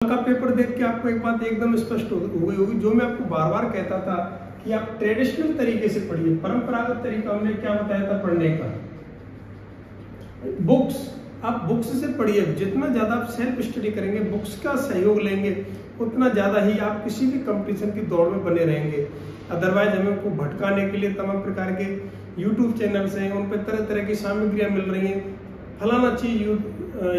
का पेपर देख के आपको एक बात एकदम स्पष्ट हो गई होगी, जो मैं आपको बार बार कहता था कि आप ट्रेडिशनल तरीके से पढ़िए। परंपरागत तरीका हमने क्या बताया था पढ़ने का, बुक्स, आप बुक्स से पढ़िए। जितना ज्यादा आप सेल्फ स्टडी करेंगे, बुक्स का सहयोग लेंगे, उतना ज्यादा ही आप किसी भी कंपटीशन की दौड़ में बने रहेंगे। अदरवाइज हमें को भटकाने के लिए तमाम प्रकार के यूट्यूब चैनल्स हैं, उन पर तरह तरह की सामग्रियां मिल रही हैं। फलाना चीज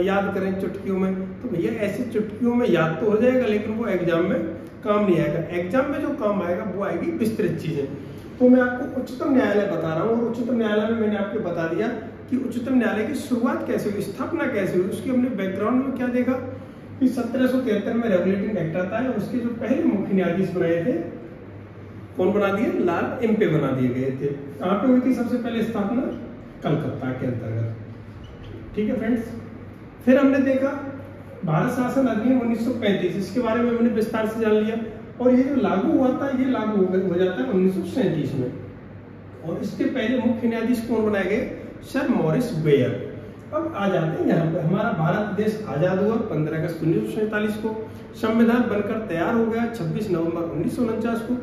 याद करें चुटकियों में, तो भैया ऐसी चुटकियों में याद तो हो जाएगा, लेकिन वो एग्जाम में काम नहीं आएगा। एग्जाम में जो काम आएगा वो आएगी विस्तृत चीजें। तो मैं आपको उच्चतम न्यायालय बता रहा हूँ, और उच्चतम न्यायालय में मैंने आपको बता दिया कि उच्चतम न्यायालय की शुरुआत कैसे हुई, स्थापना कैसे हुई। उसकी हमने बैकग्राउंड में क्या देखा कि 1773 में रेगुलेटिंग एक्ट आता है, और उसके जो पहले मुख्य न्यायाधीश बनाए थे, कौन बना दिए? लार्ड एम्पे बना दिए गए थे। कहाँ पे हुई थी सबसे पहले स्थापना? कलकत्ता के अंतर्गत। ठीक है फ्रेंड्स, फिर हमने देखा भारत शासन अधिनियम 1935, इसके बारे में हमने विस्तार से जान लिया। और ये जो लागू हुआ था, ये लागू हो जाता है 1937 में। और इसके पहले मुख्य न्यायाधीश कौन बनाए गए? Sir Maurice Gwyer. अब आ जाते हैं यहाँ पे, हमारा भारत देश आजाद हुआ 15 अगस्त 1947 को। संविधान बनकर तैयार हो गया 26 नवंबर 1949 को।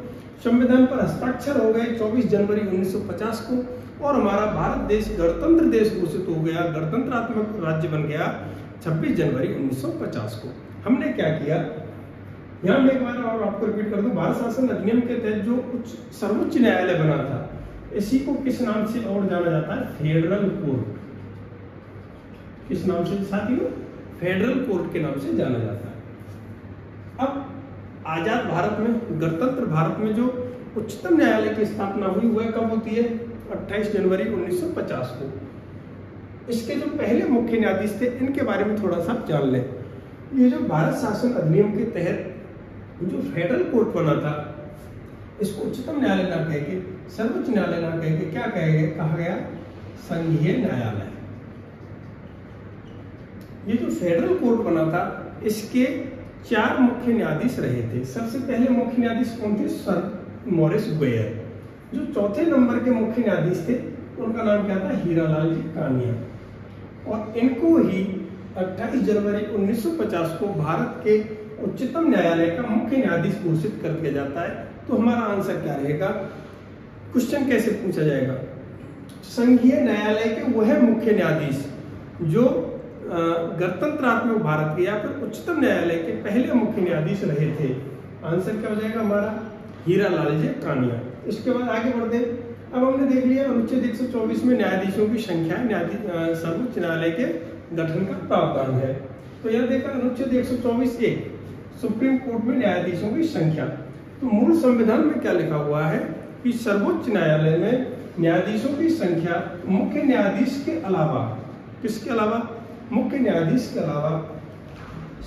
संविधान पर हस्ताक्षर हो गए 24 जनवरी 1950 को। और हमारा भारत देश गणतंत्र देश घोषित हो गया, गणतंत्रात्मक राज्य बन गया 26 जनवरी 1950 को। हमने क्या किया, यहाँ मैं एक बार और आपको रिपीट कर दूं, भारत शासन अधिनियम के तहत जो सर्वोच्च न्यायालय बना था, इसी को किस नाम से और जाना जाता है? Federal court. किस नाम से साथियों? फेडरल कोर्ट के नाम से जाना जाता है। अब आजाद भारत में, गणतंत्र भारत में जो उच्चतम न्यायालय की स्थापना हुई, वह कब होती है? 28 जनवरी 1950 को। इसके जो पहले मुख्य न्यायाधीश थे, इनके बारे में थोड़ा सा जान लें। ये जो भारत शासन अधिनियम के तहत जो फेडरल कोर्ट बना था, इसको उच्चतम न्यायालय ना कह के, सर्वोच्च न्यायालय ना कह के क्या कहा गया? संघीय न्यायालय। ये जो फेडरल कोर्ट बना था, इसके 4 मुख्य न्यायाधीश रहे थे। सबसे पहले मुख्य न्यायाधीश कौन थे? Sir Maurice Gwyer. जो चौथे नंबर के मुख्य न्यायाधीश थे, उनका नाम क्या था? हीरालाल जी कानिया। और इनको ही 28 जनवरी 1950 को भारत के उच्चतम न्यायालय का मुख्य न्यायाधीश घोषित कर दिया जाता है। तो हमारा आंसर क्या रहेगा? क्वेश्चन कैसे पूछा जाएगा? संघीय न्यायालय के वह मुख्य न्यायाधीश जो गणतंत्रात्मक भारत के या फिर उच्चतम न्यायालय के पहले मुख्य न्यायाधीश रहे थे। आंसर क्या हो जाएगा हमारा? हीरालाल जी कानिया। इसके बाद आगे बढ़ते हैं। अब हमने देख लिया अनुच्छेद 124 में न्यायाधीशों की संख्या सर्वोच्च न्यायालय के गठन का प्रावधान है। तो यह देखा अनुच्छेद 124(1) सुप्रीम कोर्ट में न्यायाधीशों की संख्या। तो मूल संविधान में क्या लिखा हुआ है कि सर्वोच्च न्यायालय में न्यायाधीशों की संख्या मुख्य न्यायाधीश के अलावा, किसके अलावा? मुख्य न्यायाधीश के अलावा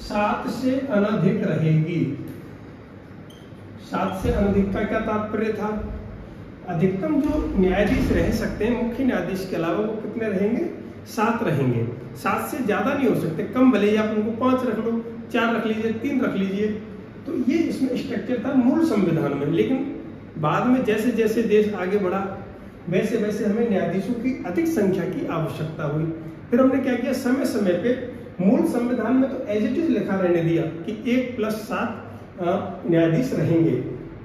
7 से अनधिक रहेगी। 7 से अनधिक का क्या तात्पर्य था? अधिकतम जो न्यायाधीश रह सकते हैं मुख्य न्यायाधीश के अलावा, वो कितने रहेंगे? 7 रहेंगे। 7 से ज्यादा नहीं हो सकते। कम भले ही आप उनको 5 रख लो, 4 रख लीजिए, 3 रख लीजिए। तो ये इसमें स्ट्रक्चर था मूल संविधान में। लेकिन बाद में जैसे जैसे देश आगे बढ़ा, वैसे वैसे हमें न्यायाधीशों की अधिक संख्या की आवश्यकता हुई। फिर हमने क्या किया, समय समय पे मूल संविधान में तो एज इट इज लिखा रहने दिया कि 1+7 न्यायाधीश रहेंगे,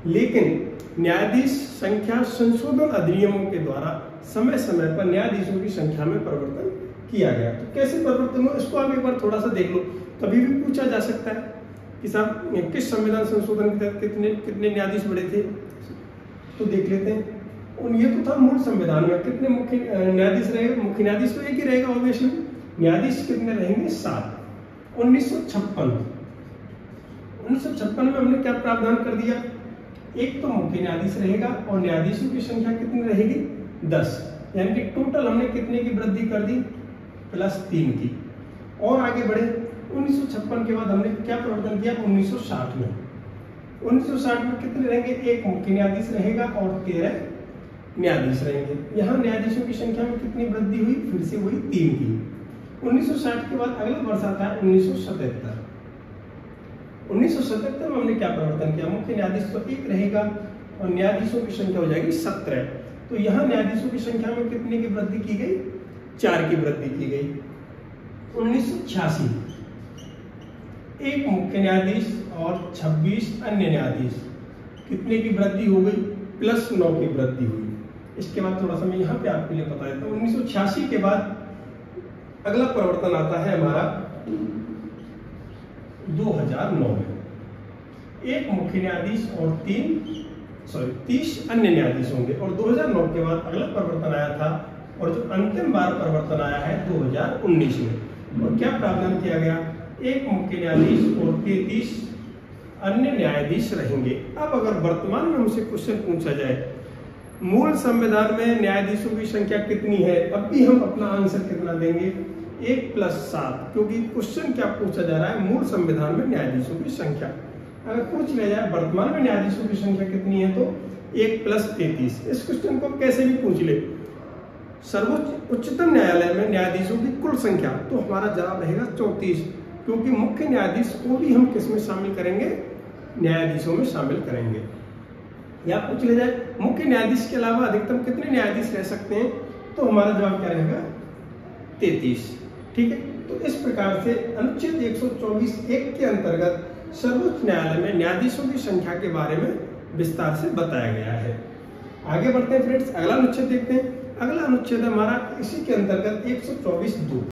लेकिन न्यायाधीश संख्या संशोधन अधिनियमों के द्वारा समय समय पर न्यायाधीशों की संख्या में परिवर्तन किया गया। तो कैसे परिवर्तन हुआ, इसको आप एक बार थोड़ा सा देख लो। कभी भी पूछा जा सकता है कि साहब किस संविधान संशोधन के तहत कितने न्यायाधीश बढ़े थे, तो देख लेते हैं। ये तो था मूल संविधान में कितने मुख्य न्यायाधीश रहेगा? मुख्य न्यायाधीश तो एक ही रहेगा ऑब्वियसली। न्यायाधीश कितने रहेंगे? 7। 1956 में हमने क्या प्रावधान कर दिया? एक तो मुख्य न्यायाधीश रहेगा और न्यायाधीशों की संख्या कितनी रहेगी? 10। यानी कि टोटल हमने कितने की वृद्धि कर दी? +3 की। और आगे बढ़े, 1956 के बाद हमने क्या परिवर्तन किया? 1960 में। 1960 में कितने रहेंगे? एक मुख्य न्यायाधीश रहेगा और 13 न्यायाधीश रहेंगे। यहाँ न्यायाधीशों की संख्या में कितनी वृद्धि हुई? फिर से हुई 3 की। 1960 के बाद अगला वर्ष आता है 1977। 1977 में हमने क्या परिवर्तन किया? मुख्य न्यायाधीश तो एक रहेगा और न्यायाधीशों की संख्या हो जाएगी 17। तो यहाँ न्यायाधीशों की संख्या में कितने की वृद्धि की गई? 4 की वृद्धि की गई। 1986 एक मुख्य न्यायाधीश और 26 अन्य न्यायाधीश, कितने की वृद्धि हो गई? +9 की वृद्धि हुई। इसके बाद थोड़ा सा मैं यहाँ पे आपके लिए बता देता हूँ। 1986 के बाद अगला परिवर्तन आता है हमारा 2009 में। एक मुख्य न्यायाधीश और 30 अन्य न्यायाधीश होंगे। और 2009 के बाद अगला परिवर्तन आया था, और जो अंतिम बार परिवर्तन आया है 2019 में। और क्या प्रावधान किया गया? एक मुख्य न्यायाधीश और 33 अन्य न्यायाधीश रहेंगे। अब अगर वर्तमान में हमसे क्वेश्चन पूछा जाए मूल संविधान में न्यायाधीशों की संख्या कितनी है, अब भी हम अपना आंसर कितना देंगे? 1 + 7, क्योंकि क्वेश्चन क्या पूछा जा रहा है? मूल संविधान में न्यायाधीशों की संख्या। अगर पूछ लिया जाए वर्तमान में न्यायाधीशों की संख्या कितनी है, तो 1 + 33। इस क्वेश्चन को कैसे भी पूछ ले, सर्वोच्च उच्चतम न्यायालय में न्यायाधीशों की कुल संख्या, तो हमारा जवाब रहेगा 34, क्योंकि मुख्य न्यायाधीश को भी हम किस में शामिल करेंगे? न्यायाधीशों में शामिल करेंगे। या पूछ लिया जाए मुख्य न्यायाधीश के अलावा अधिकतम कितने न्यायाधीश रह सकते हैं, तो हमारा जवाब क्या रहेगा? 33। ठीक है, तो इस प्रकार से अनुच्छेद 124(1) के अंतर्गत सर्वोच्च न्यायालय में न्यायाधीशों की संख्या के बारे में विस्तार से बताया गया है। आगे बढ़ते हैं फ्रेंड्स, अगला अनुच्छेद देखते हैं। अगला अनुच्छेद हमारा इसी के अंतर्गत 124(2)